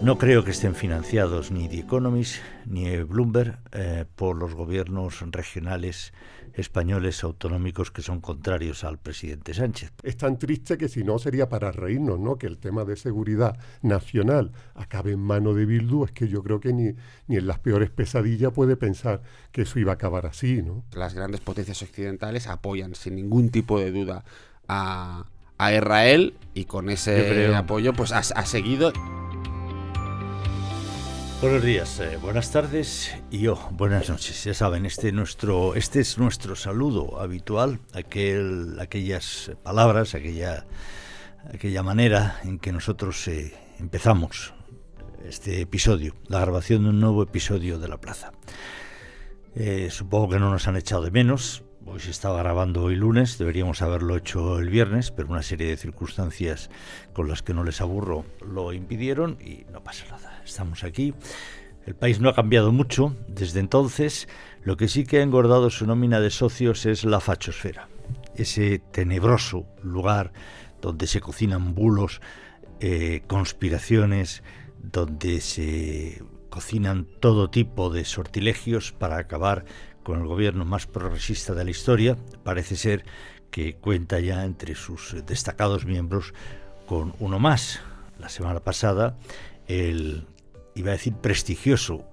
No creo que estén financiados ni The Economist ni Bloomberg por los gobiernos regionales españoles autonómicos que son contrarios al presidente Sánchez. Es tan triste que si no sería para reírnos, ¿no? Que el tema de seguridad nacional acabe en manos de Bildu. Es que yo creo que ni en las peores pesadillas puede pensar que eso iba a acabar así, ¿no? Las grandes potencias occidentales apoyan sin ningún tipo de duda a Israel, y con ese apoyo pues ha seguido. Buenos días, buenas tardes y buenas noches. Ya saben, este es nuestro saludo habitual, aquellas palabras, aquella manera en que nosotros empezamos este episodio, la grabación de un nuevo episodio de La Plaza. Supongo que no nos han echado de menos. Hoy se estaba grabando hoy lunes, deberíamos haberlo hecho el viernes, pero una serie de circunstancias con las que no les aburro lo impidieron y no pasa nada. Estamos aquí. El país no ha cambiado mucho desde entonces. Lo que sí que ha engordado su nómina de socios es la fachosfera, ese tenebroso lugar donde se cocinan bulos, conspiraciones, donde se cocinan todo tipo de sortilegios para acabar con el gobierno más progresista de la historia. Parece ser que cuenta ya entre sus destacados miembros con uno más. La semana pasada iba a decir prestigioso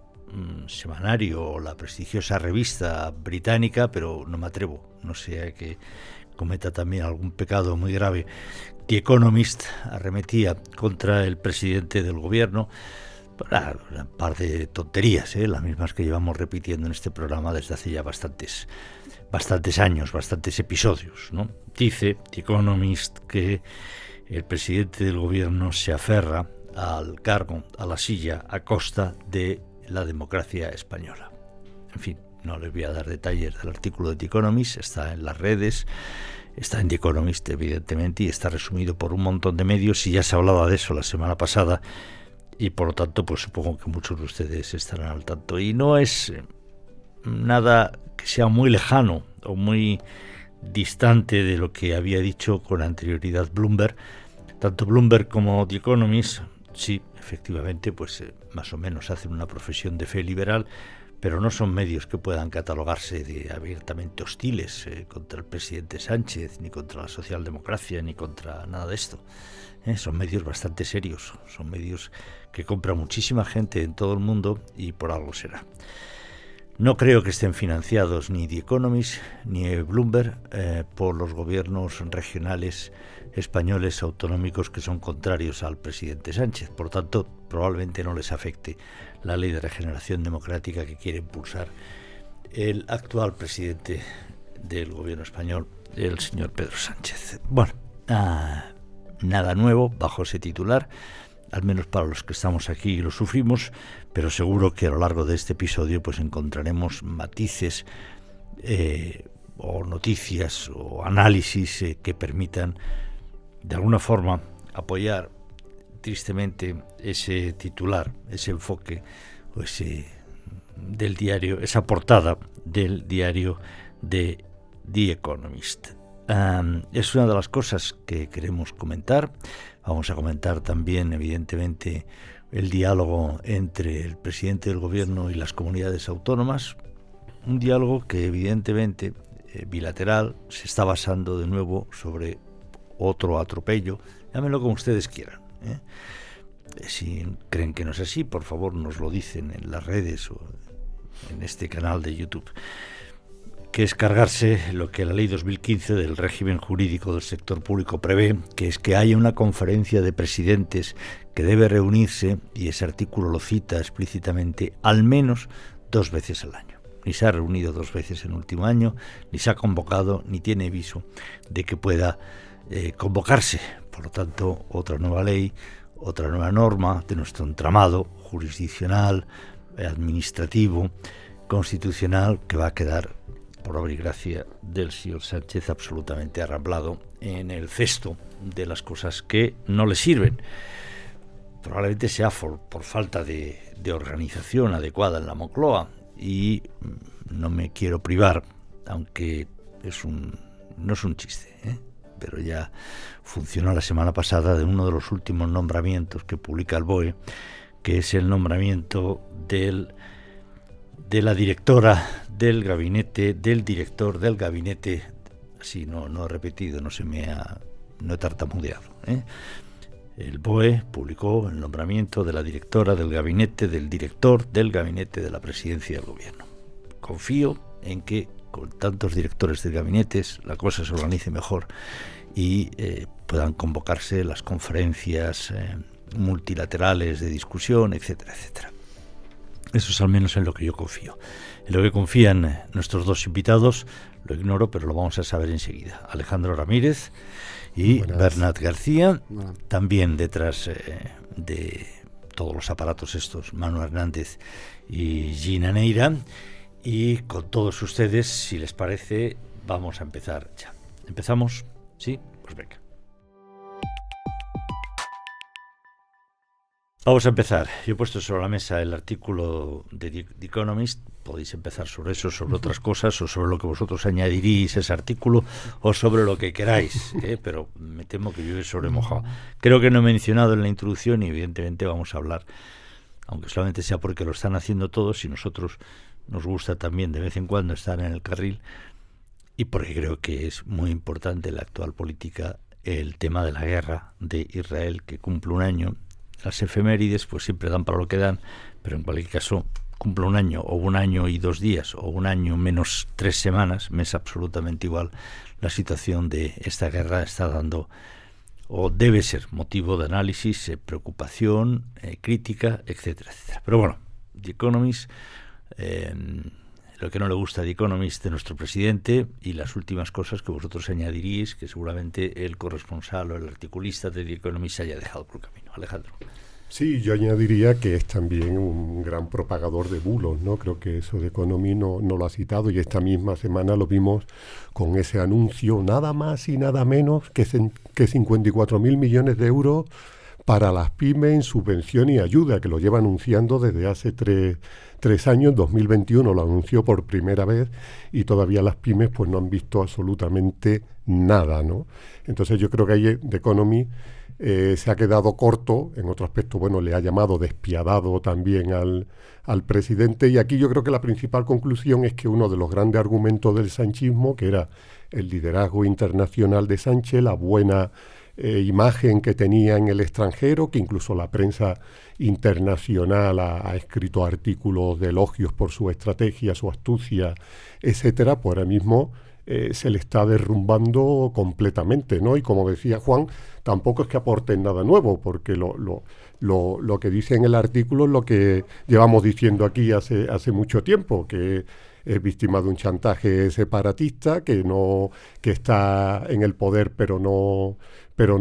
semanario o la prestigiosa revista británica, pero no me atrevo, no sea que cometa también algún pecado muy grave. The Economist arremetía contra el presidente del gobierno. Un par de tonterías, las mismas que llevamos repitiendo en este programa desde hace ya bastantes años, bastantes episodios, ¿no? Dice The Economist que el presidente del gobierno se aferra al cargo, a la silla, a costa de la democracia española. En fin, no les voy a dar detalles del artículo de The Economist, está en las redes, está en The Economist evidentemente y está resumido por un montón de medios y ya se hablaba de eso la semana pasada. Y por lo tanto, pues supongo que muchos de ustedes estarán al tanto. Y no es nada que sea muy lejano o muy distante de lo que había dicho con anterioridad Bloomberg. Tanto Bloomberg como The Economist, sí, efectivamente, pues más o menos hacen una profesión de fe liberal, pero no son medios que puedan catalogarse de abiertamente hostiles contra el presidente Sánchez, ni contra la socialdemocracia, ni contra nada de esto. Son medios bastante serios, son medios que compra muchísima gente en todo el mundo y por algo será. No creo que estén financiados ni The Economist ni Bloomberg por los gobiernos regionales españoles autonómicos que son contrarios al presidente Sánchez. Por tanto, probablemente no les afecte la ley de regeneración democrática que quiere impulsar el actual presidente del gobierno español, el señor Pedro Sánchez. Bueno, nada nuevo bajo ese titular, al menos para los que estamos aquí y lo sufrimos, pero seguro que a lo largo de este episodio pues encontraremos matices o noticias o análisis que permitan de alguna forma apoyar tristemente ese titular, ese enfoque o del diario, esa portada del diario de The Economist. Es una de las cosas que queremos comentar. Vamos a comentar también, evidentemente, el diálogo entre el presidente del gobierno y las comunidades autónomas. Un diálogo que, evidentemente, bilateral, se está basando de nuevo sobre otro atropello. Llámenlo como ustedes quieran. Si creen que no es así, por favor, nos lo dicen en las redes o en este canal de YouTube. Que es cargarse lo que la ley 2015 del régimen jurídico del sector público prevé, que es que haya una conferencia de presidentes que debe reunirse, y ese artículo lo cita explícitamente, al menos 2 veces al año. Ni se ha reunido 2 veces en el último año, ni se ha convocado, ni tiene aviso de que pueda convocarse. Por lo tanto, otra nueva ley, otra nueva norma de nuestro entramado jurisdiccional, administrativo, constitucional, que va a quedar, por obra y gracia del señor Sánchez, absolutamente arramblado en el cesto de las cosas que no le sirven. Probablemente sea por falta de organización adecuada en la Moncloa, y no me quiero privar, aunque no es un chiste, pero ya funcionó la semana pasada, de uno de los últimos nombramientos que publica el BOE, que es el nombramiento de la directora del gabinete, del director del gabinete. Así no he repetido, no he tartamudeado, ¿eh? El BOE publicó el nombramiento de la directora del gabinete, del director del gabinete de la presidencia del gobierno. Confío en que con tantos directores de gabinetes la cosa se organice mejor y puedan convocarse las conferencias multilaterales de discusión, etcétera, etcétera. Eso es al menos en lo que yo confío. En lo que confían nuestros dos invitados lo ignoro, pero lo vamos a saber enseguida. Alejandro Ramírez y Bernat García. También detrás de todos los aparatos estos, Manu Hernández y Gina Neira. Y con todos ustedes, si les parece, vamos a empezar ya. ¿Empezamos? ¿Sí? Pues venga. Vamos a empezar. Yo he puesto sobre la mesa el artículo de The Economist. Podéis empezar sobre eso, sobre otras cosas, o sobre lo que vosotros añadiréis a ese artículo, o sobre lo que queráis, pero me temo que yo sobre mojado. Creo que no he mencionado en la introducción y evidentemente vamos a hablar, aunque solamente sea porque lo están haciendo todos y nosotros nos gusta también de vez en cuando estar en el carril, y porque creo que es muy importante en la actual política el tema de la guerra de Israel, que cumple un año. Las efemérides pues siempre dan para lo que dan, pero en cualquier caso cumple un año o un año y 2 días o un año menos 3 semanas, me es absolutamente igual. La situación de esta guerra está dando o debe ser motivo de análisis, preocupación, crítica, etcétera, etcétera. Pero bueno, The Economist, lo que no le gusta a The Economist de nuestro presidente y las últimas cosas que vosotros añadiríais, que seguramente el corresponsal o el articulista de The Economist haya dejado por camino. Alejandro. Sí, yo añadiría que es también un gran propagador de bulos, ¿no? Creo que eso de Economist no lo ha citado, y esta misma semana lo vimos con ese anuncio, nada más y nada menos que 54.000 millones de euros para las pymes en subvención y ayuda, que lo lleva anunciando desde hace tres años. En 2021 lo anunció por primera vez y todavía las pymes pues no han visto absolutamente nada, ¿no? Entonces yo creo que ahí The Economist se ha quedado corto. En otro aspecto, bueno, le ha llamado despiadado también al presidente, y aquí yo creo que la principal conclusión es que uno de los grandes argumentos del sanchismo, que era el liderazgo internacional de Sánchez, la buena imagen que tenía en el extranjero, que incluso la prensa internacional ha escrito artículos de elogios por su estrategia, su astucia, etcétera, pues ahora mismo se le está derrumbando completamente, ¿no? Y como decía Juan, tampoco es que aporten nada nuevo, porque lo que dice en el artículo es lo que llevamos diciendo aquí hace mucho tiempo, que es víctima de un chantaje separatista, que está en el poder pero no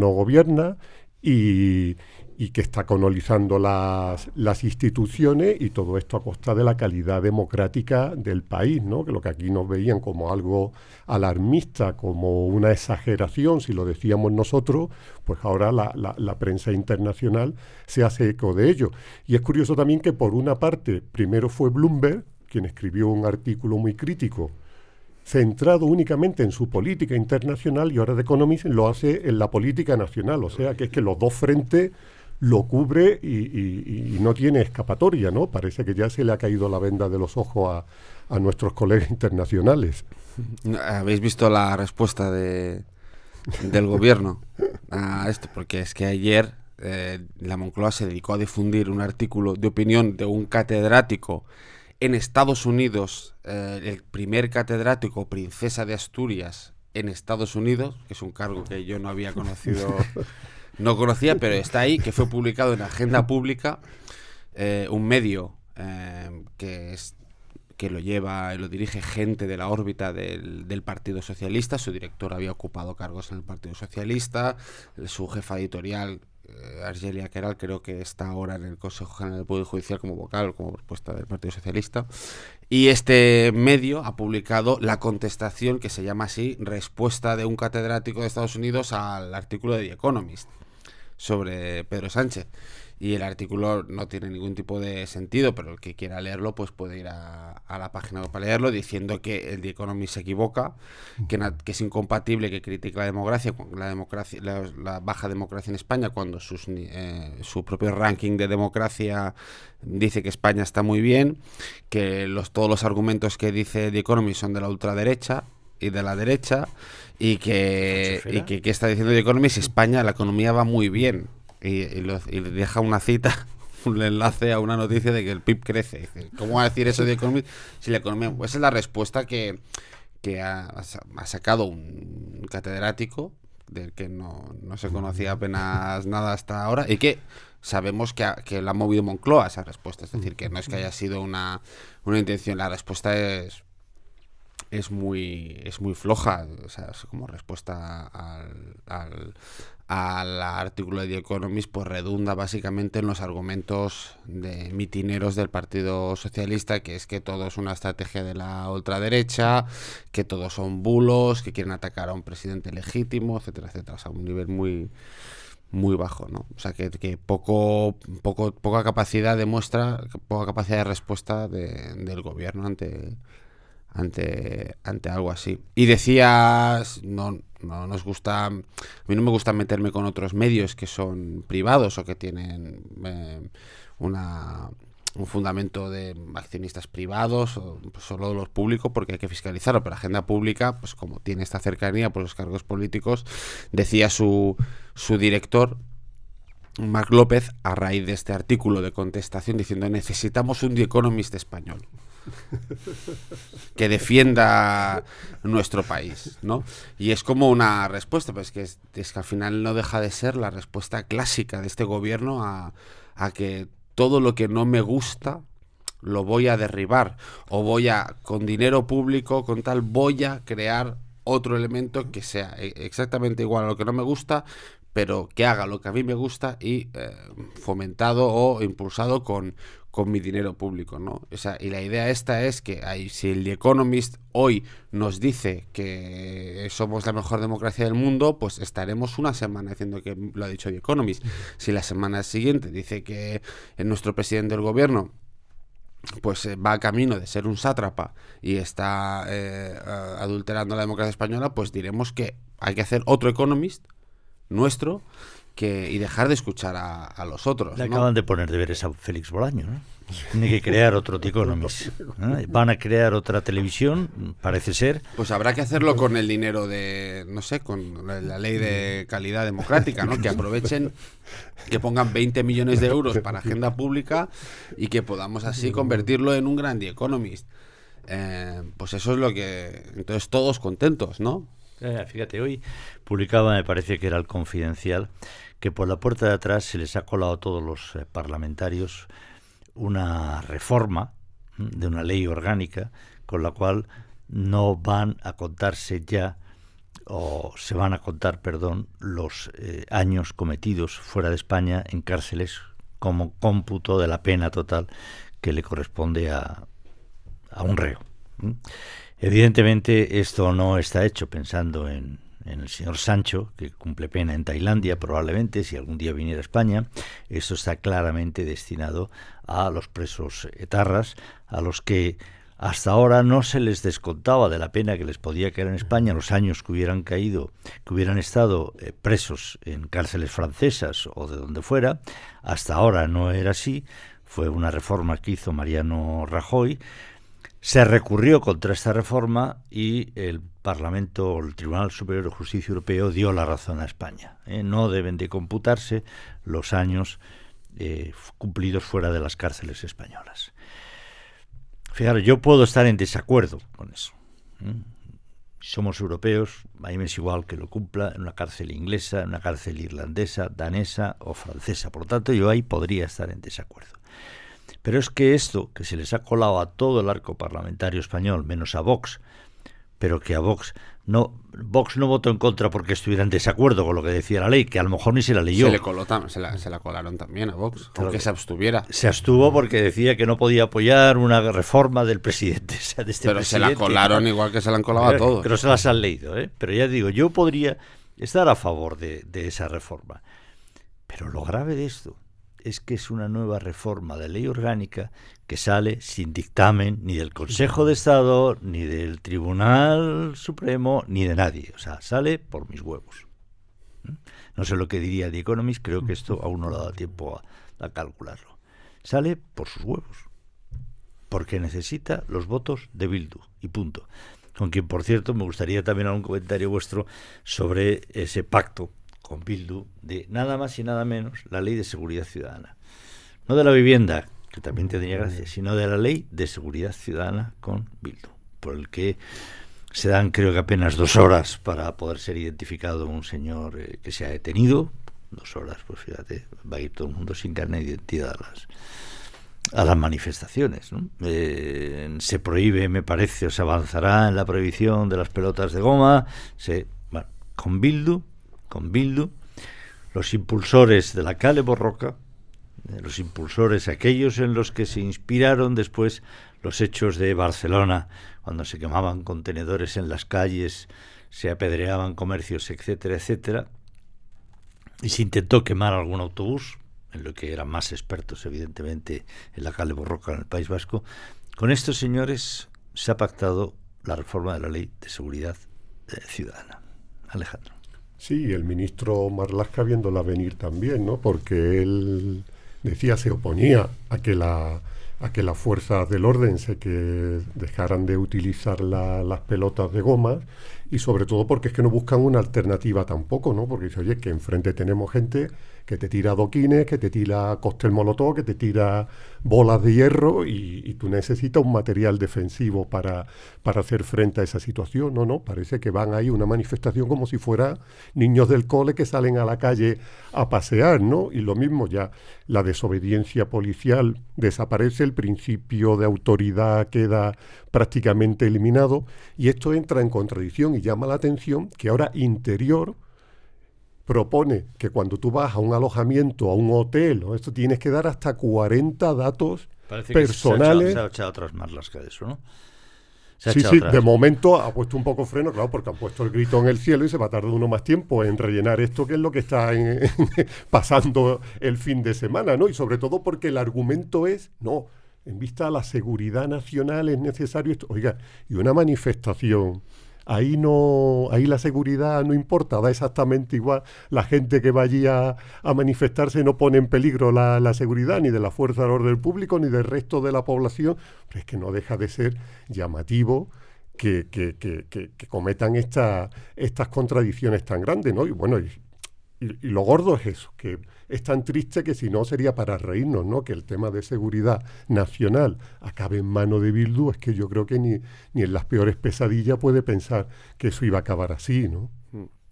gobierna, y que está colonizando las instituciones, y todo esto a costa de la calidad democrática del país, ¿no? Que lo que aquí nos veían como algo alarmista, como una exageración, si lo decíamos nosotros, pues ahora la prensa internacional se hace eco de ello. Y es curioso también que por una parte, primero fue Bloomberg, quien escribió un artículo muy crítico, centrado únicamente en su política internacional, y ahora The Economist lo hace en la política nacional. O sea que es que los dos frentes lo cubre y no tiene escapatoria, ¿no? Parece que ya se le ha caído la venda de los ojos a nuestros colegas internacionales. ¿Habéis visto la respuesta del gobierno a esto? Porque es que ayer la Moncloa se dedicó a difundir un artículo de opinión de un catedrático en Estados Unidos, el primer catedrático princesa de Asturias en Estados Unidos, que es un cargo que yo no había conocido, no conocía, pero está ahí, que fue publicado en Agenda Pública, un medio que lo dirige gente de la órbita del Partido Socialista. Su director había ocupado cargos en el Partido Socialista, su jefa editorial, Argelia Queralt, creo que está ahora en el Consejo General del Poder Judicial como vocal, como propuesta del Partido Socialista. Y este medio ha publicado la contestación, que se llama así, respuesta de un catedrático de Estados Unidos al artículo de The Economist sobre Pedro Sánchez. y el artículo no tiene ningún tipo de sentido, pero el que quiera leerlo pues puede ir a la página para leerlo, diciendo que el The Economist se equivoca, que es incompatible, que critica la baja democracia en España, cuando su propio ranking de democracia dice que España está muy bien, que todos los argumentos que dice The Economist son de la ultraderecha y de la derecha, y que está diciendo The Economist: España, la economía va muy bien, y deja una cita, un enlace a una noticia de que el PIB crece. ¿Cómo va a decir eso The Economist si la economía? Pues esa es la respuesta que ha sacado un catedrático del que no se conocía apenas nada hasta ahora, y que sabemos que la ha movido Moncloa esa respuesta. Es decir, que no es que haya sido una intención, la respuesta es muy floja, o sea, como respuesta al artículo de The Economist, pues redunda básicamente en los argumentos de mitineros del Partido Socialista, que es que todo es una estrategia de la ultraderecha, que todos son bulos, que quieren atacar a un presidente legítimo, etcétera, etcétera. O sea, un nivel muy bajo, ¿no? O sea, que poca capacidad de respuesta del gobierno ante algo así. Y decías, no nos gusta, a mí no me gusta meterme con otros medios que son privados o que tienen un fundamento de accionistas privados, o solo los públicos, porque hay que fiscalizarlo, pero la agenda pública, pues como tiene esta cercanía por los cargos políticos, decía su director, Marc López, a raíz de este artículo de contestación, diciendo: necesitamos un The Economist español que defienda nuestro país, ¿no? Y es como una respuesta, pues es que al final no deja de ser la respuesta clásica de este gobierno a que todo lo que no me gusta lo voy a derribar, o con dinero público, con tal, voy a crear otro elemento que sea exactamente igual a lo que no me gusta, pero que haga lo que a mí me gusta y fomentado o impulsado con mi dinero público, ¿no? O sea, y la idea esta es que si el The Economist hoy nos dice que somos la mejor democracia del mundo, pues estaremos una semana diciendo que lo ha dicho The Economist. Si la semana siguiente dice que nuestro presidente del gobierno pues va a camino de ser un sátrapa y está adulterando la democracia española, pues diremos que hay que hacer otro Economist nuestro y dejar de escuchar a los otros, Le ¿no? acaban de poner deberes a Félix Bolaño, ¿no? Tiene que crear otro The Economist, ¿no? Van a crear otra televisión, parece ser. Pues habrá que hacerlo con el dinero de, no sé, con la ley de calidad democrática, ¿no? Que aprovechen, que pongan 20 millones de euros para agenda pública y que podamos así convertirlo en un gran The Economist. Pues eso es lo que... Entonces todos contentos, ¿no? Fíjate, hoy publicaba, me parece que era el Confidencial, que por la puerta de atrás se les ha colado a todos los parlamentarios una reforma de una ley orgánica con la cual no van a contarse ya, o se van a contar, perdón, los años cometidos fuera de España en cárceles como cómputo de la pena total que le corresponde a un reo. Evidentemente esto no está hecho pensando en el señor Sancho, que cumple pena en Tailandia probablemente, si algún día viniera a España. Esto está claramente destinado a los presos etarras, a los que hasta ahora no se les descontaba de la pena que les podía caer en España los años que hubieran estado presos en cárceles francesas o de donde fuera. Hasta ahora no era así. Fue una reforma que hizo Mariano Rajoy. Se recurrió contra esta reforma y el Parlamento, el Tribunal Superior de Justicia Europeo, dio la razón a España. No deben de computarse los años cumplidos fuera de las cárceles españolas. Fijaros, yo puedo estar en desacuerdo con eso. Somos europeos, a mí me es igual que lo cumpla en una cárcel inglesa, en una cárcel irlandesa, danesa o francesa. Por tanto, yo ahí podría estar en desacuerdo. Pero es que esto, que se les ha colado a todo el arco parlamentario español, menos a Vox, pero que a Vox no votó en contra porque estuviera en desacuerdo con lo que decía la ley, que a lo mejor ni se la leyó. Se la colaron también a Vox, aunque se abstuviera. Se abstuvo porque decía que no podía apoyar una reforma del presidente. O sea, de este pero presidente, se la colaron igual que se la han colado a todos. Pero se las han leído, ¿eh? Pero ya digo, yo podría estar a favor de esa reforma. Pero lo grave de esto es que es una nueva reforma de ley orgánica que sale sin dictamen ni del Consejo de Estado, ni del Tribunal Supremo, ni de nadie. O sea, sale por mis huevos. No sé lo que diría The Economist, creo que esto aún no le ha dado tiempo a calcularlo. Sale por sus huevos, porque necesita los votos de Bildu, y punto. Con quien, por cierto, me gustaría también algún comentario vuestro sobre ese pacto con Bildu de nada más y nada menos la Ley de Seguridad Ciudadana. No de la vivienda, que también tendría gracia, sino de la Ley de Seguridad Ciudadana con Bildu, por el que se dan, creo que apenas 2 horas para poder ser identificado un señor que se ha detenido. 2 horas, pues fíjate, va a ir todo el mundo sin carnet de identidad a las manifestaciones, ¿no? Se prohíbe, me parece, o se avanzará en la prohibición de las pelotas de goma. Bueno, con Bildu, los impulsores de la Kale Borroka, los impulsores, aquellos en los que se inspiraron después los hechos de Barcelona, cuando se quemaban contenedores en las calles, se apedreaban comercios, etcétera, etcétera, y se intentó quemar algún autobús, en lo que eran más expertos, evidentemente, en la Kale Borroka, en el País Vasco. Con estos señores se ha pactado la reforma de la Ley de Seguridad Ciudadana. Alejandro. Sí, el ministro Marlaska viéndola venir también, ¿no? Porque él decía, se oponía a que las fuerzas del orden que dejaran de utilizar las pelotas de goma, y sobre todo porque es que no buscan una alternativa tampoco, ¿no? Porque dice, oye, que enfrente tenemos gente que te tira adoquines, que te tira cóctel molotov, que te tira bolas de hierro, y tú necesitas un material defensivo para hacer frente a esa situación. No, parece que van ahí una manifestación como si fuera niños del cole que salen a la calle a pasear, ¿no? Y lo mismo, ya la desobediencia policial desaparece, el principio de autoridad queda prácticamente eliminado, y esto entra en contradicción y llama la atención que ahora Interior propone que cuando tú vas a un alojamiento, a un hotel, ¿no? Esto tienes que dar hasta 40 datos personales. Se ha echado otras Marlaska de eso, ¿no? Sí, de momento ha puesto un poco freno, claro, porque han puesto el grito en el cielo y se va a tardar uno más tiempo en rellenar esto, que es lo que está pasando el fin de semana, ¿no? Y sobre todo porque el argumento es, no, en vista a la seguridad nacional es necesario esto. Oiga, y una manifestación, ahí la seguridad no importa, da exactamente igual. La gente que va allí a manifestarse no pone en peligro la seguridad ni de la fuerza del orden público ni del resto de la población. Pero es que no deja de ser llamativo que cometan estas contradicciones tan grandes, ¿no? Y bueno, y lo gordo es eso, que es tan triste que si no sería para reírnos, ¿no? Que el tema de seguridad nacional acabe en manos de Bildu, es que yo creo que ni en las peores pesadillas puede pensar que eso iba a acabar así, ¿no?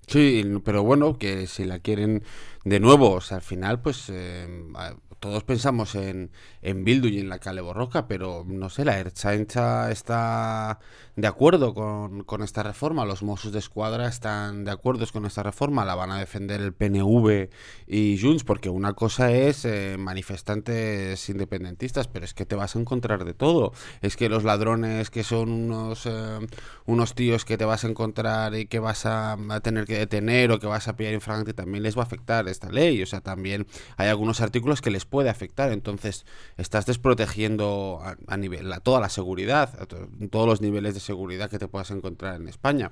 Sí, pero bueno, que si la quieren de nuevo, o sea, al final, pues todos pensamos en Bildu y en la Kale Borroka, pero no sé, la Ertzaintza está de acuerdo con esta reforma, los Mossos d'Esquadra están de acuerdo con esta reforma, la van a defender el PNV y Junts, porque una cosa es manifestantes independentistas, pero es que te vas a encontrar de todo. Es que los ladrones que son unos tíos que te vas a encontrar y que vas a tener que detener o que vas a pillar infragante, también les va a afectar esta ley. O sea, también hay algunos artículos que les puede afectar. Entonces, estás desprotegiendo a nivel, a toda la seguridad, todos los niveles de seguridad que te puedas encontrar en España.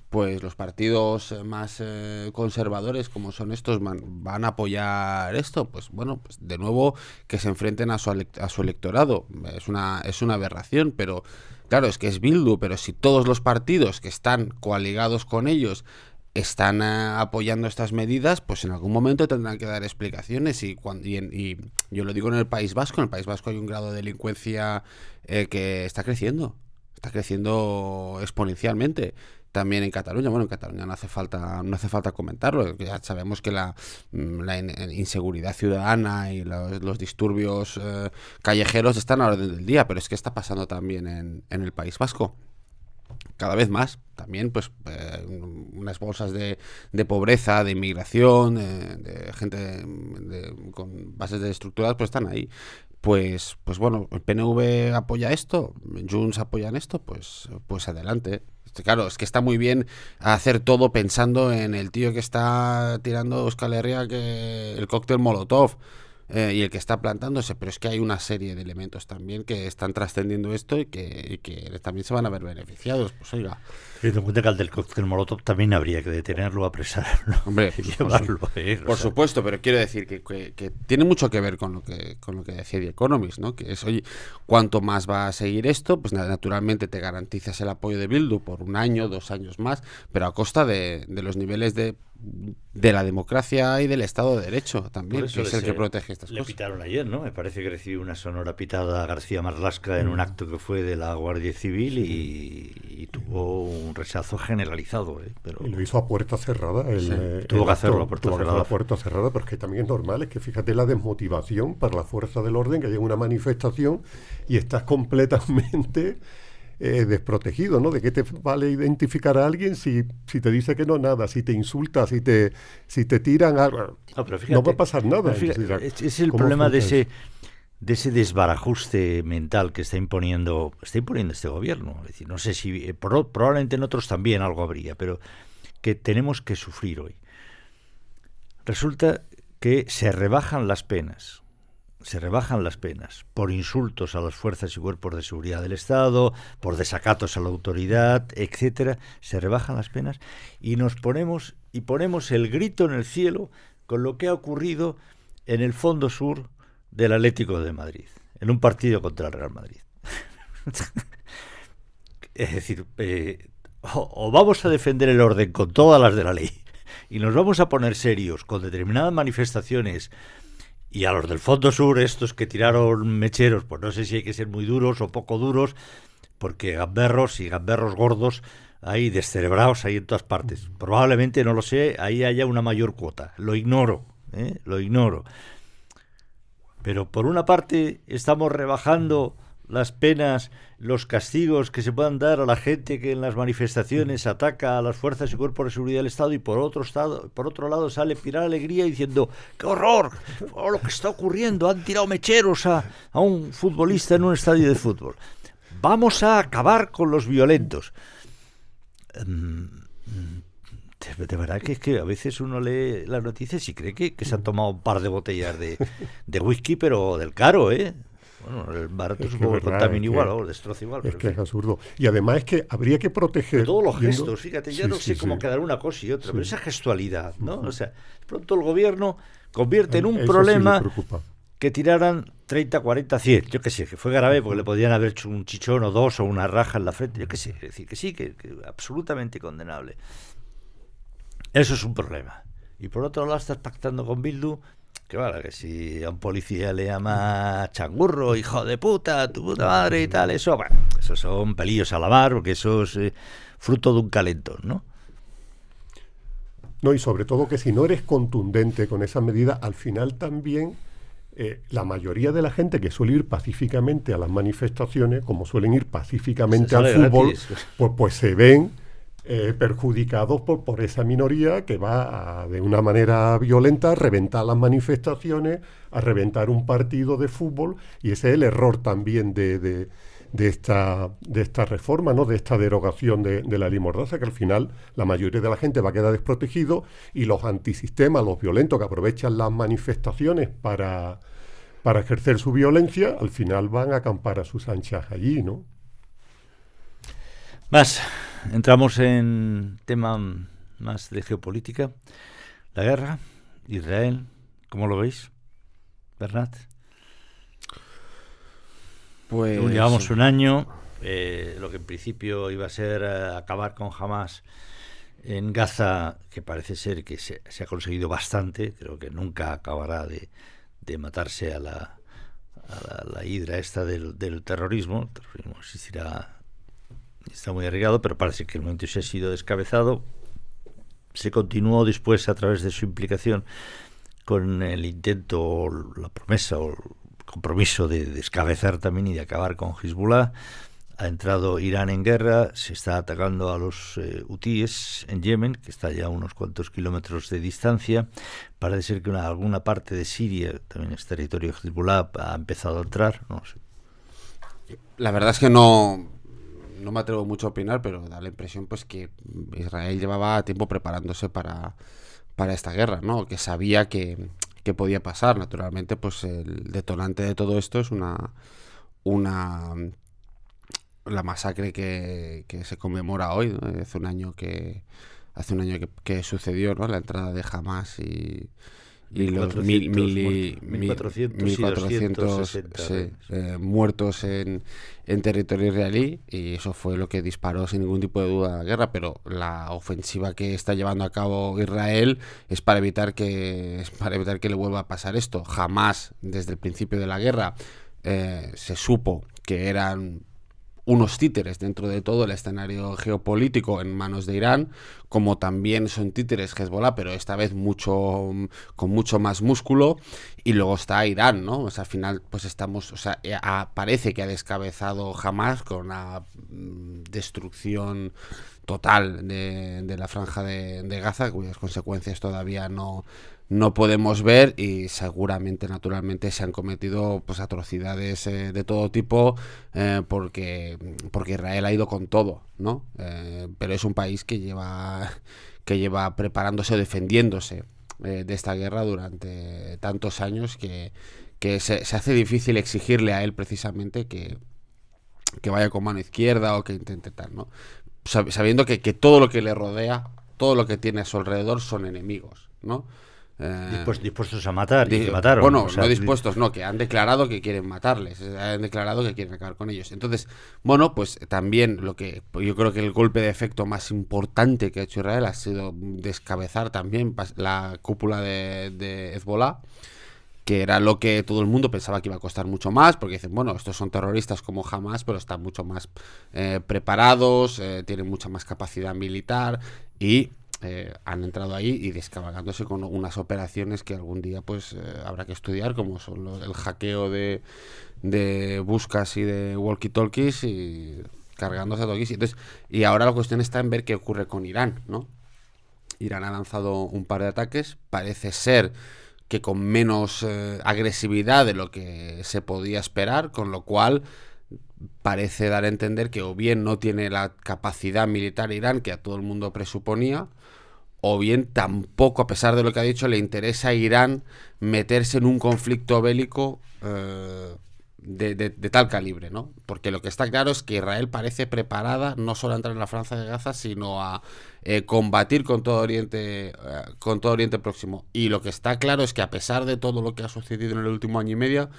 Pues los partidos más conservadores, como son estos, van a apoyar esto. Pues bueno, pues de nuevo que se enfrenten a su electorado. Es una aberración, pero claro, es que es Bildu, pero si todos los partidos que están coaligados con ellos están apoyando estas medidas, pues en algún momento tendrán que dar explicaciones. Y yo lo digo en el País Vasco. En el País Vasco hay un grado de delincuencia que está creciendo exponencialmente. También en Cataluña, bueno, en Cataluña no hace falta comentarlo, ya sabemos que la inseguridad ciudadana y los disturbios callejeros están a la orden del día, pero es que está pasando también en el País Vasco. Cada vez más, también pues unas bolsas de pobreza, de inmigración, de gente con bases de estructuras, pues están ahí. Pues bueno, el PNV apoya esto, Junts apoyan esto, pues adelante. Claro, es que está muy bien hacer todo pensando en el tío que está tirando Euskal Herria el cóctel Molotov, y el que está plantándose, pero es que hay una serie de elementos también que están trascendiendo esto y que también se van a ver beneficiados. Pues oiga, teniendo en cuenta que al del cóctel Molotov también habría que detenerlo, apresarlo, hombre, y llevarlo. Por supuesto, pero quiero decir que tiene mucho que ver con lo que decía The Economist, ¿no? Que es, oye, cuanto más va a seguir esto, pues naturalmente te garantizas el apoyo de Bildu por 1 año, 2 años más, pero a costa de los niveles de la democracia y del Estado de Derecho también, que es el que protege estas cosas. Le pitaron ayer, ¿no? Me parece que recibió una sonora pitada a García Marlasca en un acto que fue de la Guardia Civil y tuvo un rechazo generalizado. Pero y lo hizo a puerta cerrada. Tuvo que hacerlo a puerta cerrada. Pero es que también es normal, es que fíjate la desmotivación para la fuerza del orden, que llega una manifestación y estás completamente desprotegido, ¿no? ¿De qué te vale identificar a alguien si te dice que no, nada? Si te insulta, si te tiran algo, no va a pasar nada. Entonces, es el problema de ese desbarajuste mental que está imponiendo este gobierno. Es decir, no sé si probablemente en otros también algo habría, pero que tenemos que sufrir hoy. Resulta que se rebajan las penas por insultos a las fuerzas y cuerpos de seguridad del Estado, por desacatos a la autoridad, etcétera. Se rebajan las penas y ponemos el grito en el cielo con lo que ha ocurrido en el fondo sur del Atlético de Madrid, en un partido contra el Real Madrid. Es decir, o vamos a defender el orden con todas las de la ley y nos vamos a poner serios con determinadas manifestaciones. Y a los del Fondo Sur, estos que tiraron mecheros, pues no sé si hay que ser muy duros o poco duros, porque gamberros gordos hay descerebrados ahí en todas partes. Probablemente, no lo sé, ahí haya una mayor cuota. Lo ignoro. Pero por una parte estamos rebajando las penas, los castigos que se puedan dar a la gente que en las manifestaciones ataca a las fuerzas y cuerpos de seguridad del Estado, y por otro lado sale Pilar Alegría diciendo ¡qué horror! Oh, lo que está ocurriendo, han tirado mecheros a un futbolista en un estadio de fútbol. Vamos a acabar con los violentos. De verdad que es que a veces uno lee las noticias y cree que se han tomado un par de botellas de whisky, pero del caro, ¿eh? Bueno, el barato supongo que contamina igual, o destroza igual. Es que es absurdo. Y además es que habría que proteger... Pero todos los gestos, fíjate, ya no sé cómo quedar una cosa y otra, pero esa gestualidad, ¿no? O sea, de pronto el gobierno convierte en un problema que tiraran 30, 40, 100, yo qué sé, que fue grave porque le podían haber hecho un chichón o dos o una raja en la frente, yo qué sé, es decir, que sí, que absolutamente condenable. Eso es un problema. Y por otro lado estás pactando con Bildu, que vale, que si a un policía le llama changurro, hijo de puta, tu puta madre y tal, eso, bueno, esos son pelillos a la mar, porque eso es fruto de un calentón, ¿no? No, y sobre todo que si no eres contundente con esa medida, al final también la mayoría de la gente que suele ir pacíficamente a las manifestaciones, como suelen ir pacíficamente al fútbol, pues se ven perjudicados por esa minoría que va de una manera violenta a reventar las manifestaciones, a reventar un partido de fútbol, y ese es el error también de esta reforma, ¿no? De esta derogación de la ley Mordaza, que al final la mayoría de la gente va a quedar desprotegido y los antisistemas, los violentos que aprovechan las manifestaciones para ejercer su violencia, al final van a acampar a sus anchas allí, ¿no? Entramos en tema más de geopolítica. La guerra, Israel, ¿cómo lo veis, Bernat? Pues llevamos un año, lo que en principio iba a ser acabar con Hamas en Gaza, que parece ser que se ha conseguido bastante, creo que nunca acabará de matarse a la hidra esta del terrorismo. El terrorismo existirá. Está muy arriesgado, pero parece que el momento se ha sido descabezado. Se continuó después, a través de su implicación, con el intento, o la promesa, o el compromiso de descabezar también y de acabar con Hezbollah. Ha entrado Irán en guerra, se está atacando a los hutíes en Yemen, que está ya a unos cuantos kilómetros de distancia. Parece ser que alguna parte de Siria, también es territorio de Hezbollah, ha empezado a entrar. No sé. La verdad es que no me atrevo mucho a opinar, pero da la impresión pues que Israel llevaba tiempo preparándose para esta guerra, ¿no? Que sabía que podía pasar. Naturalmente, pues el detonante de todo esto es la masacre que se conmemora hoy, ¿no? Hace un año que sucedió, ¿no? La entrada de Hamas y los 1400 muertos en territorio israelí, y eso fue lo que disparó sin ningún tipo de duda la guerra. Pero la ofensiva que está llevando a cabo Israel es para evitar que le vuelva a pasar esto. Jamás, desde el principio de la guerra, se supo que eran unos títeres dentro de todo el escenario geopolítico en manos de Irán, como también son títeres Hezbollah, pero esta vez con mucho más músculo. Y luego está Irán, ¿no? O sea, al final pues parece que ha descabezado Hamas con una destrucción total de la franja de Gaza, cuyas consecuencias todavía no podemos ver, y seguramente, naturalmente, se han cometido pues atrocidades de todo tipo, porque Israel ha ido con todo, ¿no? Pero es un país que lleva preparándose o defendiéndose de esta guerra durante tantos años que se hace difícil exigirle a él precisamente que vaya con mano izquierda o que intente tal, ¿no? Sabiendo que todo lo que le rodea, todo lo que tiene a su alrededor son enemigos, ¿no? Dispuestos a matar, y que mataron. Bueno, no dispuestos, no, que han declarado que quieren matarles, han declarado que quieren acabar con ellos. Entonces, bueno, pues también yo creo que el golpe de efecto más importante que ha hecho Israel ha sido descabezar también la cúpula de Hezbollah, que era lo que todo el mundo pensaba que iba a costar mucho más, porque dicen, bueno, estos son terroristas como Hamas, pero están mucho más preparados, tienen mucha más capacidad militar, y han entrado ahí y descabalgándose con unas operaciones que algún día pues habrá que estudiar, como son el hackeo de buscas y de walkie-talkies, y cargándose a talkies. Entonces, y ahora la cuestión está en ver qué ocurre con Irán, ¿no? Irán ha lanzado un par de ataques, parece ser que con menos agresividad de lo que se podía esperar, con lo cual parece dar a entender que o bien no tiene la capacidad militar Irán que a todo el mundo presuponía, o bien tampoco, a pesar de lo que ha dicho, le interesa a Irán meterse en un conflicto bélico de tal calibre, ¿no? Porque lo que está claro es que Israel parece preparada no solo a entrar en la franja de Gaza, sino a combatir con todo Oriente Próximo. Y lo que está claro es que, a pesar de todo lo que ha sucedido en el último año y medio,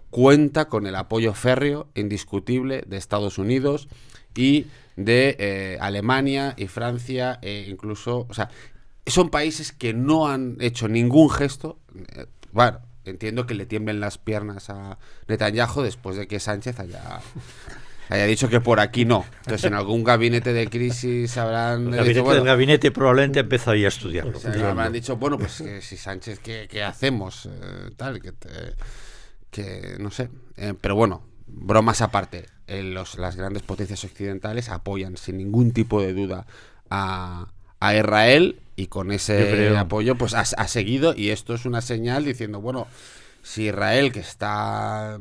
cuenta con el apoyo férreo, indiscutible, de Estados Unidos y de Alemania y Francia, incluso, o sea, son países que no han hecho ningún gesto. Bueno, entiendo que le tiemblen las piernas a Netanyahu después de que Sánchez haya dicho que por aquí no. Entonces, en algún gabinete de crisis habrán... El gabinete probablemente empezó ahí a estudiarlo. O sea, habrán dicho, bueno, pues si Sánchez, ¿qué hacemos? Tal, que no sé. Pero bueno, bromas aparte, las grandes potencias occidentales apoyan sin ningún tipo de duda a Israel, y con ese apoyo pues ha seguido, y esto es una señal diciendo, bueno, si Israel, que está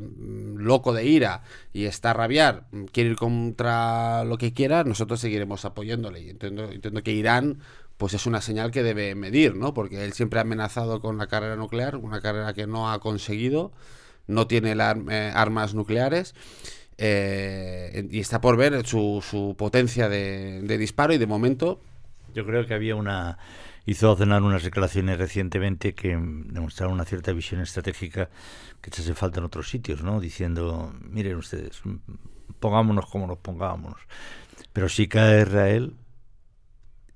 loco de ira y está a rabiar, quiere ir contra lo que quiera, nosotros seguiremos apoyándole. Y entiendo que Irán pues es una señal que debe medir, ¿no? Porque él siempre ha amenazado con la carrera nuclear, una carrera que no ha conseguido, no tiene armas nucleares, y está por ver su potencia de disparo, y de momento... Yo creo que hizo Aznar unas declaraciones recientemente que demostraron una cierta visión estratégica que se hace falta en otros sitios, ¿no? Diciendo, miren ustedes, pongámonos como nos pongámonos. Pero si cae Israel,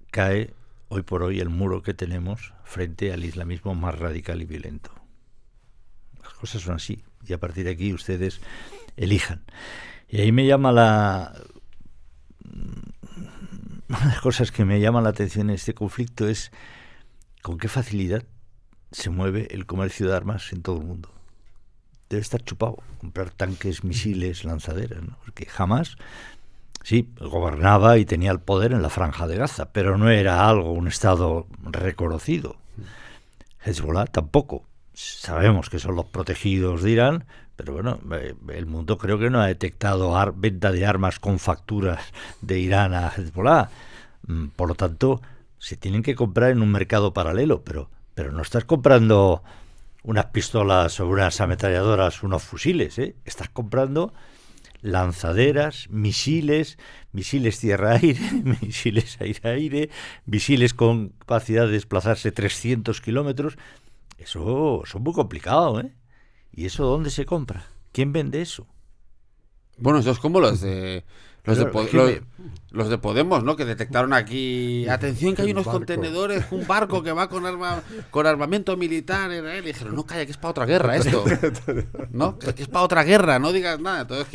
cae hoy por hoy el muro que tenemos frente al islamismo más radical y violento. Las cosas son así, y a partir de aquí ustedes elijan. Y ahí me llama una de las cosas que me llama la atención en este conflicto es con qué facilidad se mueve el comercio de armas en todo el mundo. Debe estar chupado comprar tanques, misiles, lanzaderas, ¿no? Porque jamás, sí, gobernaba y tenía el poder en la franja de Gaza, pero no era un estado reconocido. Hezbollah tampoco. Sabemos que son los protegidos de Irán, pero bueno, el mundo creo que no ha detectado venta de armas con facturas de Irán a Hezbollah. Por lo tanto, se tienen que comprar en un mercado paralelo, pero no estás comprando unas pistolas o unas ametralladoras, unos fusiles, ¿eh? Estás comprando lanzaderas, misiles tierra-aire, misiles aire-aire, misiles con capacidad de desplazarse 300 kilómetros. Eso es muy complicado, ¿eh? ¿Y eso dónde se compra? ¿Quién vende eso? Bueno, eso es como los de Podemos, ¿no? Que detectaron aquí, atención que hay unos contenedores, un barco que va con armamento militar, y dijeron, no, calla, que es para otra guerra esto, ¿no? Que es para otra guerra, no digas nada. Entonces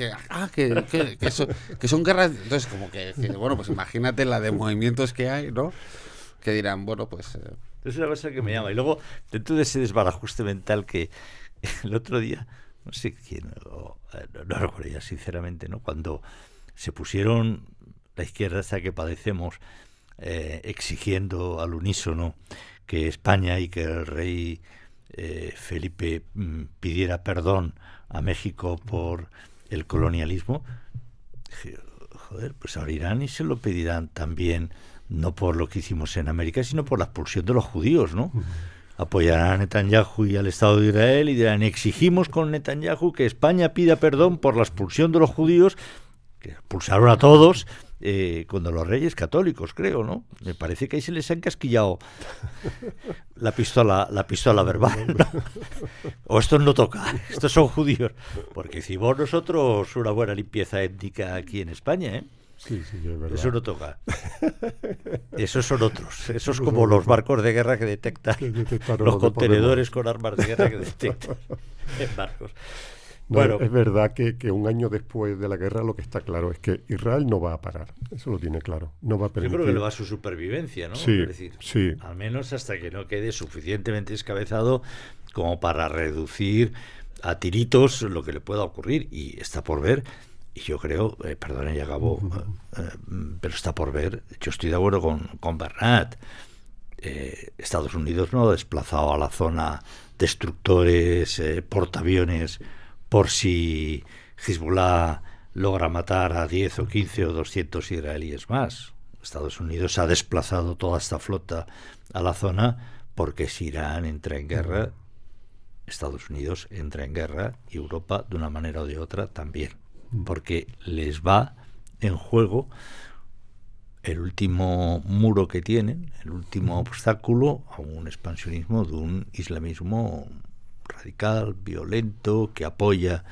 que son guerras. Entonces como que bueno, pues imagínate la de movimientos que hay, ¿no? Que dirán, bueno, pues es una cosa que me llama. Y luego, dentro de ese desbarajuste mental que el otro día, no sé quién, no recuerdo ya sinceramente, ¿no? Cuando se pusieron la izquierda esa que padecemos, exigiendo al unísono que España y que el rey Felipe pidiera perdón a México por el colonialismo, dije, joder, pues ahora irán y se lo pedirán también, no por lo que hicimos en América, sino por la expulsión de los judíos, ¿no? Apoyarán a Netanyahu y al Estado de Israel y dirán, exigimos con Netanyahu que España pida perdón por la expulsión de los judíos, que expulsaron a todos cuando los reyes católicos, creo, ¿no? Me parece que ahí se les ha encasquillado la pistola verbal, ¿no? O estos no toca, estos son judíos, porque hicimos nosotros una buena limpieza étnica aquí en España, ¿eh? Sí, es verdad. Eso no toca. Esos son otros. Esos como los barcos de guerra que detectan los contenedores con armas de guerra que detectan en barcos. No, bueno, es verdad que un año después de la guerra lo que está claro es que Israel no va a parar. Eso lo tiene claro. No va a permitir. Yo creo que le va a su supervivencia, ¿no? Sí, es decir, sí. Al menos hasta que no quede suficientemente descabezado como para reducir a tiritos lo que le pueda ocurrir. Y está por ver. Y yo creo, perdone, ya acabó, pero está por ver. Yo estoy de acuerdo con Bernat. Estados Unidos no ha desplazado a la zona destructores, portaaviones, por si Hezbollah logra matar a 10 o 15 o 200 israelíes más. Estados Unidos ha desplazado toda esta flota a la zona porque si Irán entra en guerra, Estados Unidos entra en guerra y Europa, de una manera o de otra, también. Porque les va en juego el último muro que tienen, el último obstáculo a un expansionismo de un islamismo radical, violento, que apoya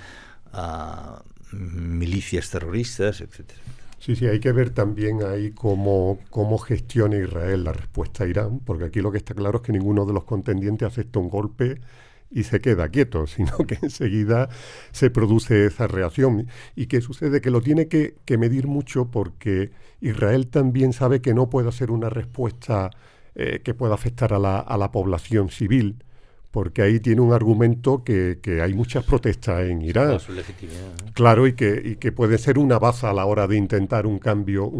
a milicias terroristas, etcétera. Sí, hay que ver también ahí cómo gestiona Israel la respuesta a Irán, porque aquí lo que está claro es que ninguno de los contendientes acepta un golpe y se queda quieto, sino que enseguida se produce esa reacción. ¿Y qué sucede? Que lo tiene que medir mucho porque Israel también sabe que no puede hacer una respuesta que pueda afectar a la población civil, porque ahí tiene un argumento que hay muchas protestas en Irán. Su legitimidad, ¿no? Claro, y que puede ser una baza a la hora de intentar un cambio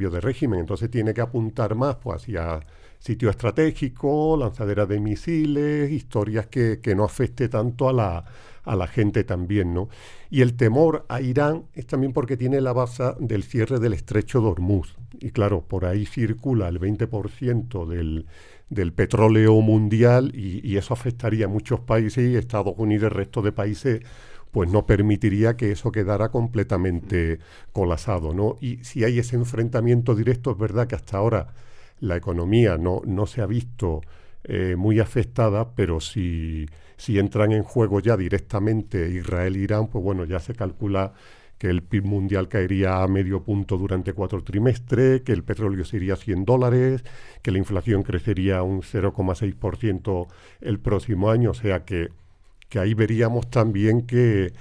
de régimen. Entonces tiene que apuntar más pues hacia sitio estratégico, lanzadera de misiles, historias que no afecte tanto a la gente también, ¿no? Y el temor a Irán es también porque tiene la base del cierre del estrecho de Hormuz. Y claro, por ahí circula el 20% del petróleo mundial y eso afectaría a muchos países y Estados Unidos y el resto de países pues no permitiría que eso quedara completamente colapsado, ¿no? Y si hay ese enfrentamiento directo, es verdad que hasta ahora la economía no se ha visto muy afectada, pero si entran en juego ya directamente Israel e Irán, pues bueno, ya se calcula que el PIB mundial caería a medio punto durante 4 trimestres, que el petróleo sería $100, que la inflación crecería un 0,6% el próximo año, o sea que ahí veríamos también que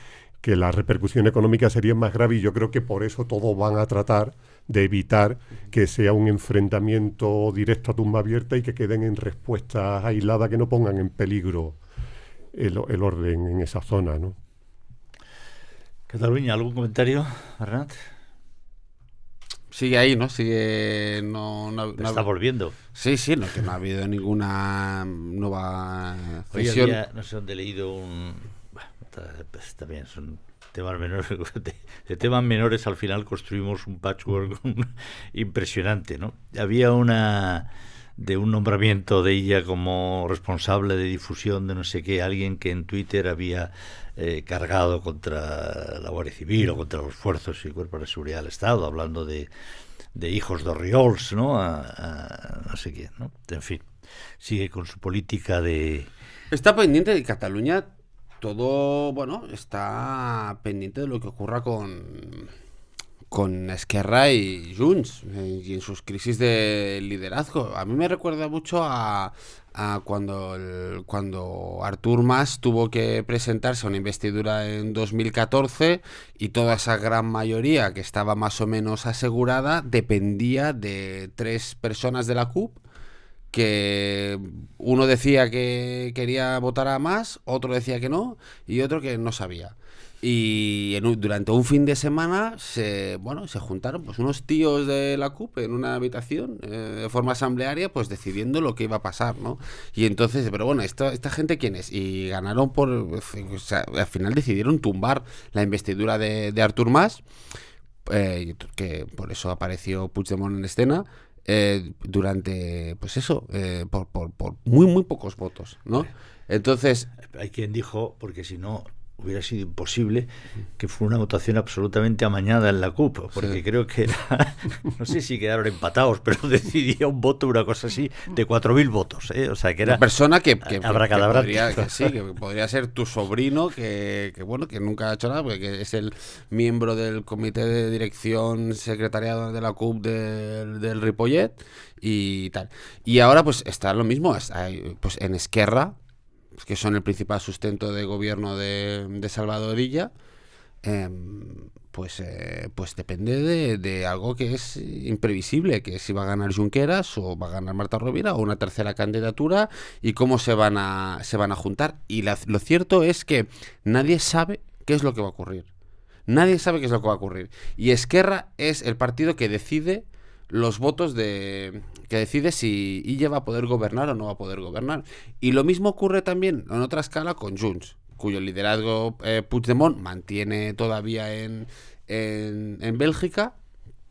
la repercusión económica sería más grave y yo creo que por eso todos van a tratar de evitar que sea un enfrentamiento directo a tumba abierta y que queden en respuestas aisladas que no pongan en peligro el orden en esa zona, ¿no? Cataluña, ¿algún comentario, Bernat? Sigue ahí, ¿no? Sigue... No está volviendo. Sí, no, que no ha habido ninguna nueva cesión. Hoy había, no sé dónde he leído un... Pues, también son temas menores. De temas menores al final construimos un patchwork impresionante, ¿no? Había una de un nombramiento de ella como responsable de difusión de no sé qué, alguien que en Twitter había cargado contra la Guardia Civil o contra los fuerzos y cuerpos de seguridad del Estado, hablando de hijos de Oriols, ¿no? A no sé quién, ¿no? En fin, sigue con su política de... Está pendiente de Cataluña, todo, bueno, está pendiente de lo que ocurra con Esquerra y Junts y en sus crisis de liderazgo. A mí me recuerda mucho a cuando Artur Mas tuvo que presentarse a una investidura en 2014 y toda esa gran mayoría que estaba más o menos asegurada dependía de 3 personas de la CUP, que uno decía que quería votar a Mas, otro decía que no y otro que no sabía. Y durante un fin de semana se juntaron pues unos tíos de la CUP en una habitación de forma asamblearia, pues decidiendo lo que iba a pasar, ¿no? Y entonces, pero bueno, esta gente ¿quién es? Y ganaron o sea, al final decidieron tumbar la investidura de Artur Mas, que por eso apareció Puigdemont en escena. Durante, pues eso, por muy pocos votos, ¿no? Entonces... Hay quien dijo, porque si no hubiera sido imposible, que fue una votación absolutamente amañada en la CUP, porque sí, creo que era, no sé si quedaron empatados, pero decidía un voto, una cosa así, de 4.000 votos, ¿eh? O sea, que era... Una persona que podría ser tu sobrino, que bueno, que nunca ha hecho nada, porque que es el miembro del comité de dirección secretariado de la CUP del Ripollet y tal. Y ahora pues está lo mismo, pues en Esquerra, que son el principal sustento de gobierno de Salvador Illa, pues depende de algo que es imprevisible, que es si va a ganar Junqueras o va a ganar Marta Rovira o una tercera candidatura y cómo se van a juntar. Y lo cierto es que nadie sabe qué es lo que va a ocurrir. Nadie sabe qué es lo que va a ocurrir. Y Esquerra es el partido que decide los votos que decide si Illa va a poder gobernar o no va a poder gobernar. Y lo mismo ocurre también en otra escala con Junts, cuyo liderazgo Puigdemont mantiene todavía en Bélgica,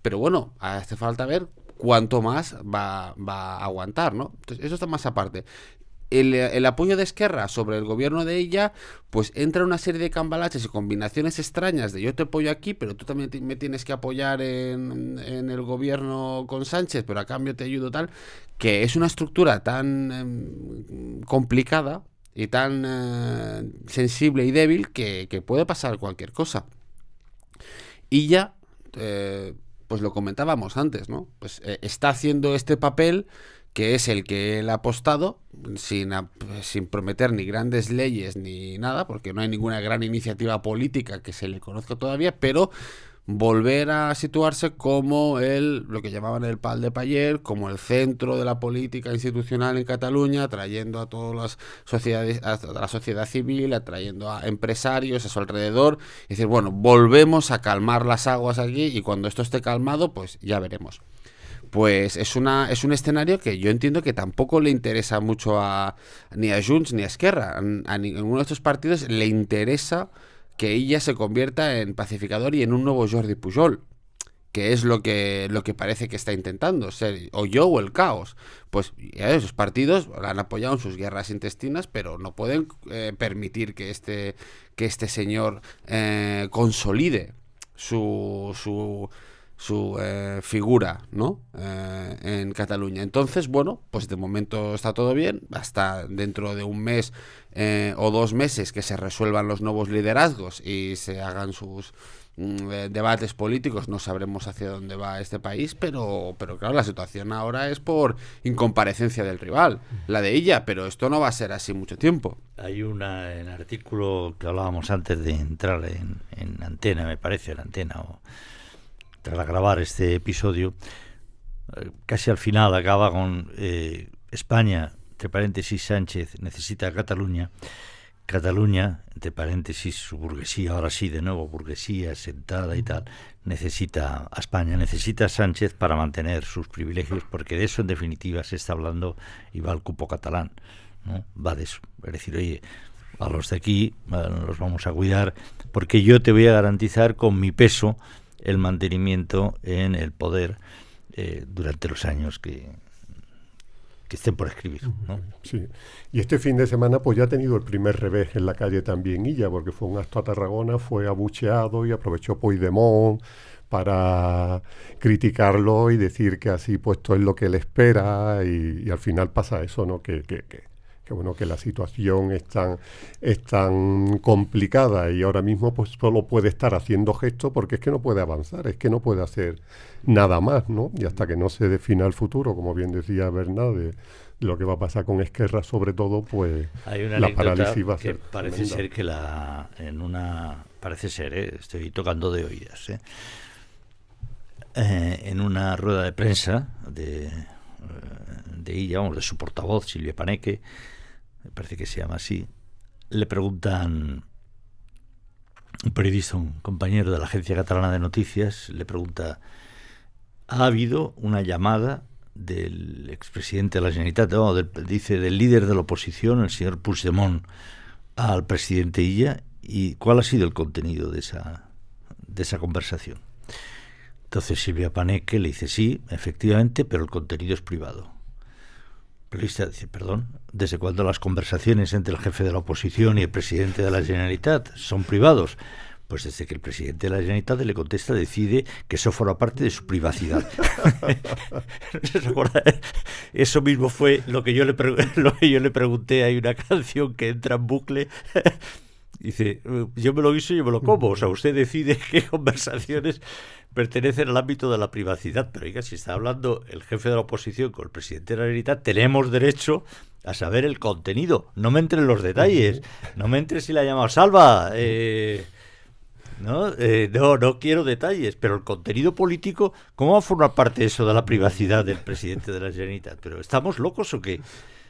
pero bueno, hace falta ver cuánto más va a aguantar, ¿no? Entonces, eso está más aparte. El apoyo de Esquerra sobre el gobierno de ella, pues entra una serie de cambalaches y combinaciones extrañas de yo te apoyo aquí, pero tú también me tienes que apoyar en el gobierno con Sánchez, pero a cambio te ayudo tal, que es una estructura tan complicada y tan sensible y débil que puede pasar cualquier cosa. Y ya, pues lo comentábamos antes, ¿no? Pues está haciendo este papel que es el que él ha apostado, sin prometer ni grandes leyes ni nada, porque no hay ninguna gran iniciativa política que se le conozca todavía, pero volver a situarse como lo que llamaban el pal de paller, como el centro de la política institucional en Cataluña, atrayendo a todas las sociedades, a la sociedad civil, atrayendo a empresarios a su alrededor, y decir, bueno, volvemos a calmar las aguas aquí y cuando esto esté calmado, pues ya veremos. Pues es un escenario que yo entiendo que tampoco le interesa mucho ni a Junts ni a Esquerra. A ninguno de estos partidos le interesa que ella se convierta en pacificador y en un nuevo Jordi Pujol, que es lo que parece que está intentando ser, o yo o el caos. Pues esos partidos la han apoyado en sus guerras intestinas, pero no pueden permitir que este señor consolide su figura, ¿no? En Cataluña. Entonces, bueno, pues de momento está todo bien, hasta dentro de un mes o 2 meses que se resuelvan los nuevos liderazgos y se hagan sus debates políticos, no sabremos hacia dónde va este país, pero claro, la situación ahora es por incomparecencia del rival, la de ella, pero esto no va a ser así mucho tiempo. Hay en el artículo que hablábamos antes de entrar en antena, me parece, en antena o tras grabar este episodio, casi al final acaba con España, entre paréntesis, Sánchez necesita a Cataluña, entre paréntesis, su burguesía, ahora sí, de nuevo, burguesía sentada y tal, necesita a España, necesita a Sánchez para mantener sus privilegios, porque de eso en definitiva se está hablando y va el cupo catalán, ¿no? Va de eso, es decir, oye, a los de aquí los vamos a cuidar, porque yo te voy a garantizar con mi peso el mantenimiento en el poder durante los años que que estén por escribir, ¿no? Sí, y este fin de semana pues ya ha tenido el primer revés en la calle también Illa, porque fue un acto a Tarragona, fue abucheado y aprovechó Puigdemont para criticarlo y decir que así puesto es lo que él espera, y al final pasa eso, ¿no? Que bueno, que la situación es tan complicada y ahora mismo pues solo puede estar haciendo gestos, porque es que no puede avanzar, es que no puede hacer nada más, ¿no? Y hasta que no se defina el futuro, como bien decía Bernat, de lo que va a pasar con Esquerra sobre todo, pues hay una la parálisis va a ser que parece ser que parece ser, estoy tocando de oídas, en una rueda de prensa de ella, de su portavoz, Silvia Paneque, me parece que se llama así, le preguntan, un periodista, un compañero de la Agencia Catalana de Noticias, le pregunta: ¿ha habido una llamada del expresidente de la Generalitat, dice, del líder de la oposición, el señor Puigdemont, al presidente Illa, y cuál ha sido el contenido de esa conversación? Entonces Silvia Paneque le dice: sí, efectivamente, pero el contenido es privado. El periodista dice: perdón, ¿desde cuándo las conversaciones entre el jefe de la oposición y el presidente de la Generalitat son privados? Pues desde que el presidente de la Generalitat le contesta, decide que eso forma parte de su privacidad. ¿Se acuerda? Eso mismo fue lo que yo le pregunté. Hay una canción que entra en bucle. Dice: yo me lo guiso y yo me lo como. O sea, usted decide qué conversaciones pertenecen al ámbito de la privacidad. Pero oiga, si está hablando el jefe de la oposición con el presidente de la Generalitat, tenemos derecho a saber el contenido. No me entre en los detalles. No me entre si la ha llamado Salva. No quiero detalles. Pero el contenido político, ¿cómo va a formar parte de eso de la privacidad del presidente de la Generalitat? ¿Pero estamos locos o qué?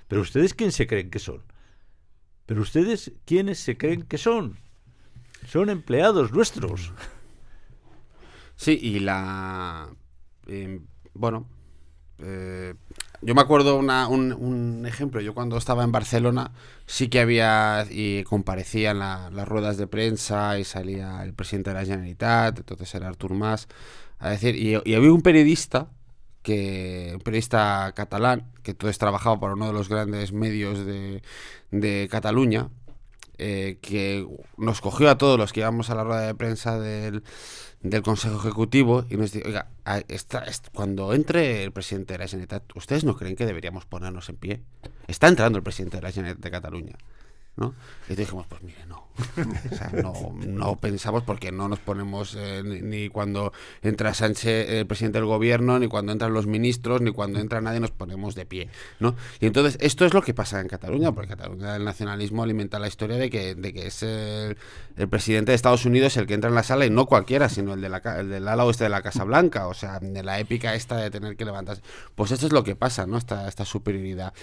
¿Pero ustedes quién se creen que son? ¿Pero ustedes quiénes se creen que son? Son empleados nuestros. Sí, y yo me acuerdo un ejemplo. Yo cuando estaba en Barcelona sí que había, y comparecía en las ruedas de prensa y salía el presidente de la Generalitat, entonces era Artur Mas, a decir, y había un periodista catalán, que entonces trabajaba para uno de los grandes medios de Cataluña, que nos cogió a todos los que íbamos a la rueda de prensa del Consejo Ejecutivo y nos dijo: oiga, cuando entre el presidente de la Generalitat, ¿ustedes no creen que deberíamos ponernos en pie? Está entrando el presidente de la Generalitat de Cataluña, ¿no? Y dijimos: pues mire, no. O sea, no pensamos, porque no nos ponemos ni cuando entra Sánchez, el presidente del gobierno, ni cuando entran los ministros, ni cuando entra nadie nos ponemos de pie, ¿no? Y entonces esto es lo que pasa en Cataluña, porque en Cataluña el nacionalismo alimenta la historia de que es el presidente de Estados Unidos el que entra en la sala, y no cualquiera, sino el del ala oeste de la Casa Blanca, o sea, de la épica esta de tener que levantarse. Pues esto es lo que pasa, ¿no? Esta superioridad.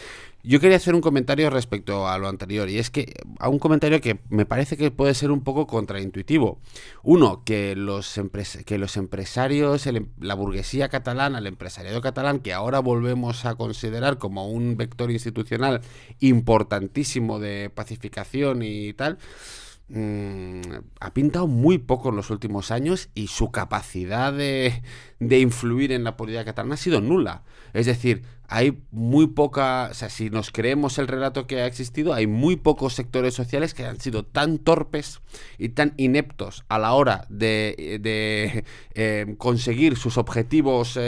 Yo quería hacer un comentario respecto a lo anterior, y es que a un comentario que me parece que puede ser un poco contraintuitivo. Uno, que los empresarios, la burguesía catalana, el empresariado catalán, que ahora volvemos a considerar como un vector institucional importantísimo de pacificación y tal, ha pintado muy poco en los últimos años, y su capacidad de influir en la política catalana ha sido nula. Es decir, hay muy poca, o sea, si nos creemos el relato que ha existido, hay muy pocos sectores sociales que han sido tan torpes y tan ineptos a la hora de conseguir sus objetivos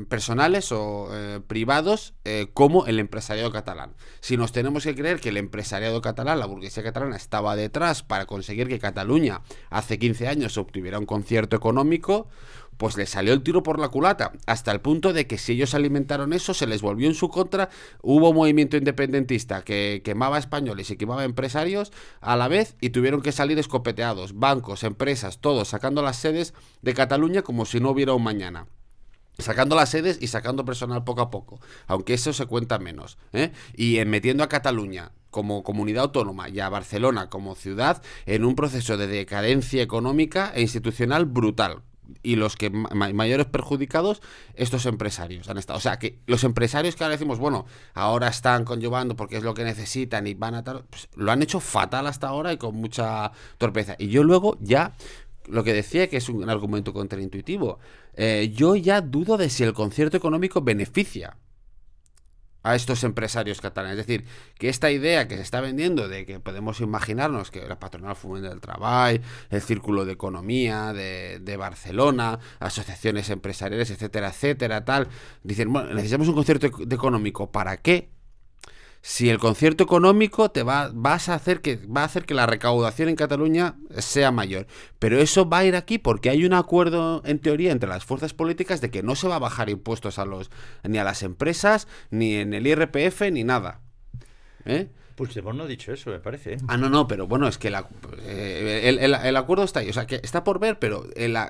personales o privados, como el empresariado catalán. Si nos tenemos que creer que el empresariado catalán, la burguesía catalana, estaba detrás para conseguir que Cataluña hace 15 años obtuviera un concierto económico, pues le salió el tiro por la culata, hasta el punto de que si ellos alimentaron eso, se les volvió en su contra. Hubo un movimiento independentista que quemaba españoles y quemaba empresarios a la vez, y tuvieron que salir escopeteados, bancos, empresas, todos sacando las sedes de Cataluña como si no hubiera un mañana. Sacando las sedes y sacando personal poco a poco, aunque eso se cuenta menos, y metiendo a Cataluña como comunidad autónoma y a Barcelona como ciudad en un proceso de decadencia económica e institucional brutal. Y los que mayores perjudicados, estos empresarios han estado. O sea, que los empresarios que ahora decimos, bueno, ahora están conllevando porque es lo que necesitan y van a tal, pues lo han hecho fatal hasta ahora y con mucha torpeza. Y yo luego ya, lo que decía, que es un argumento contraintuitivo, yo ya dudo de si el concierto económico beneficia a estos empresarios catalanes. Es decir, que esta idea que se está vendiendo de que podemos imaginarnos que la patronal Foment del Treball, el Círculo de Economía de Barcelona, asociaciones empresariales, etcétera, etcétera, tal, dicen, bueno, necesitamos un concierto económico. ¿Para qué? Si el concierto económico va a hacer que la recaudación en Cataluña sea mayor. Pero eso va a ir aquí porque hay un acuerdo, en teoría, entre las fuerzas políticas de que no se va a bajar impuestos ni a las empresas, ni en el IRPF, ni nada. Puigdemont no ha dicho eso, me parece. No, pero bueno, es que el acuerdo está ahí, o sea, que está por ver, pero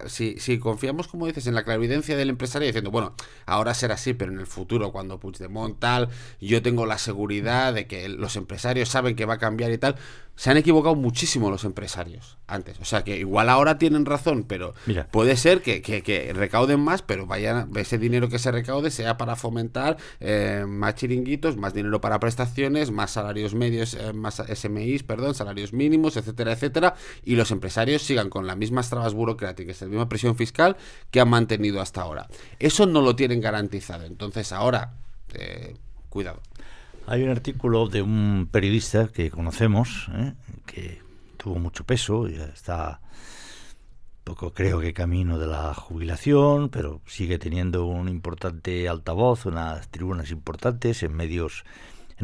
si confiamos, como dices, en la clarividencia del empresario diciendo, bueno, ahora será así, pero en el futuro, cuando Puigdemont tal, yo tengo la seguridad de que los empresarios saben que va a cambiar y tal. Se han equivocado muchísimo los empresarios antes, o sea, que igual ahora tienen razón, pero mira, puede ser que recauden más, pero ese dinero que se recaude sea para fomentar más chiringuitos, más dinero para prestaciones, más salarios medios, más SMIs, salarios mínimos, etcétera, etcétera, y los empresarios sigan con las mismas trabas burocráticas, la misma presión fiscal que han mantenido hasta ahora. Eso no lo tienen garantizado, entonces ahora, cuidado. Hay un artículo de un periodista que conocemos, que tuvo mucho peso, ya está poco, creo que camino de la jubilación, pero sigue teniendo un importante altavoz, unas tribunas importantes en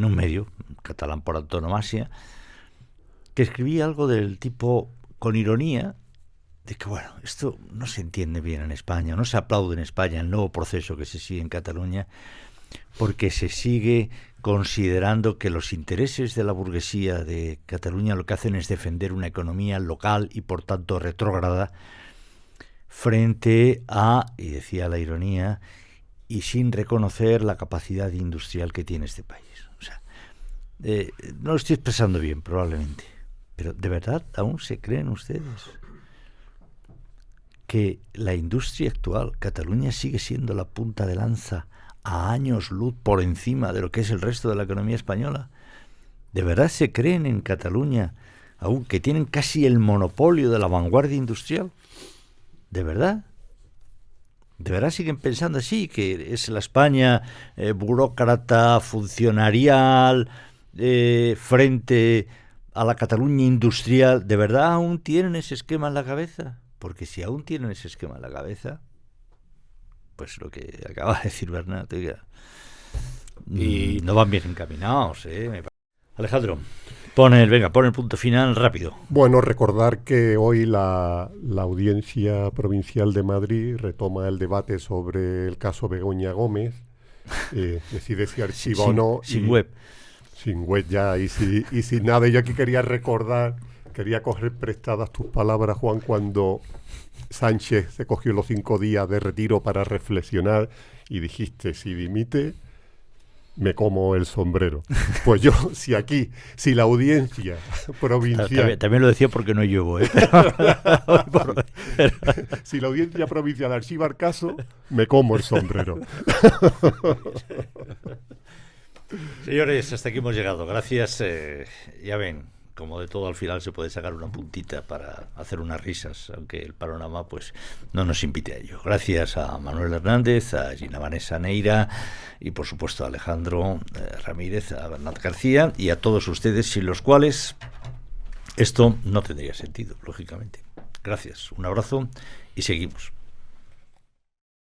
un medio catalán por antonomasia, que escribía algo del tipo, con ironía, de que bueno, esto no se entiende bien en España, no se aplaude en España el nuevo proceso que se sigue en Cataluña, porque se sigue considerando que los intereses de la burguesía de Cataluña lo que hacen es defender una economía local y por tanto retrógrada frente a, y decía la ironía, y sin reconocer la capacidad industrial que tiene este país. O sea, no lo estoy expresando bien probablemente, pero ¿de verdad aún se creen ustedes que la industria actual, Cataluña, sigue siendo la punta de lanza a años luz por encima de lo que es el resto de la economía española? ¿De verdad se creen en Cataluña, aunque tienen casi el monopolio de la vanguardia industrial? ¿De verdad? ¿De verdad siguen pensando así, que es la España burócrata, funcionarial, frente a la Cataluña industrial? ¿De verdad aún tienen ese esquema en la cabeza? Porque si aún tienen ese esquema en la cabeza, pues lo que acaba de decir Bernat, y no van bien encaminados, Alejandro, pon el punto final rápido. Bueno, recordar que hoy la Audiencia Provincial de Madrid retoma el debate sobre el caso Begoña Gómez, decide si archiva o no. Sin web. Sin web ya, y sin nada. Yo aquí quería coger prestadas tus palabras, Juan, cuando Sánchez se cogió los 5 días de retiro para reflexionar y dijiste, si dimite, me como el sombrero. Pues yo, si la Audiencia Provincial... También lo decía porque no lluevo, Si la Audiencia Provincial archiva el caso, me como el sombrero. Señores, hasta aquí hemos llegado. Gracias. Ya ven, como de todo al final se puede sacar una puntita para hacer unas risas, aunque el panorama pues no nos invite a ello. Gracias a Manuel Hernández, a Gina Vanessa Neira y por supuesto a Alejandro Ramírez, a Bernat García y a todos ustedes, sin los cuales esto no tendría sentido, lógicamente. Gracias, un abrazo y seguimos.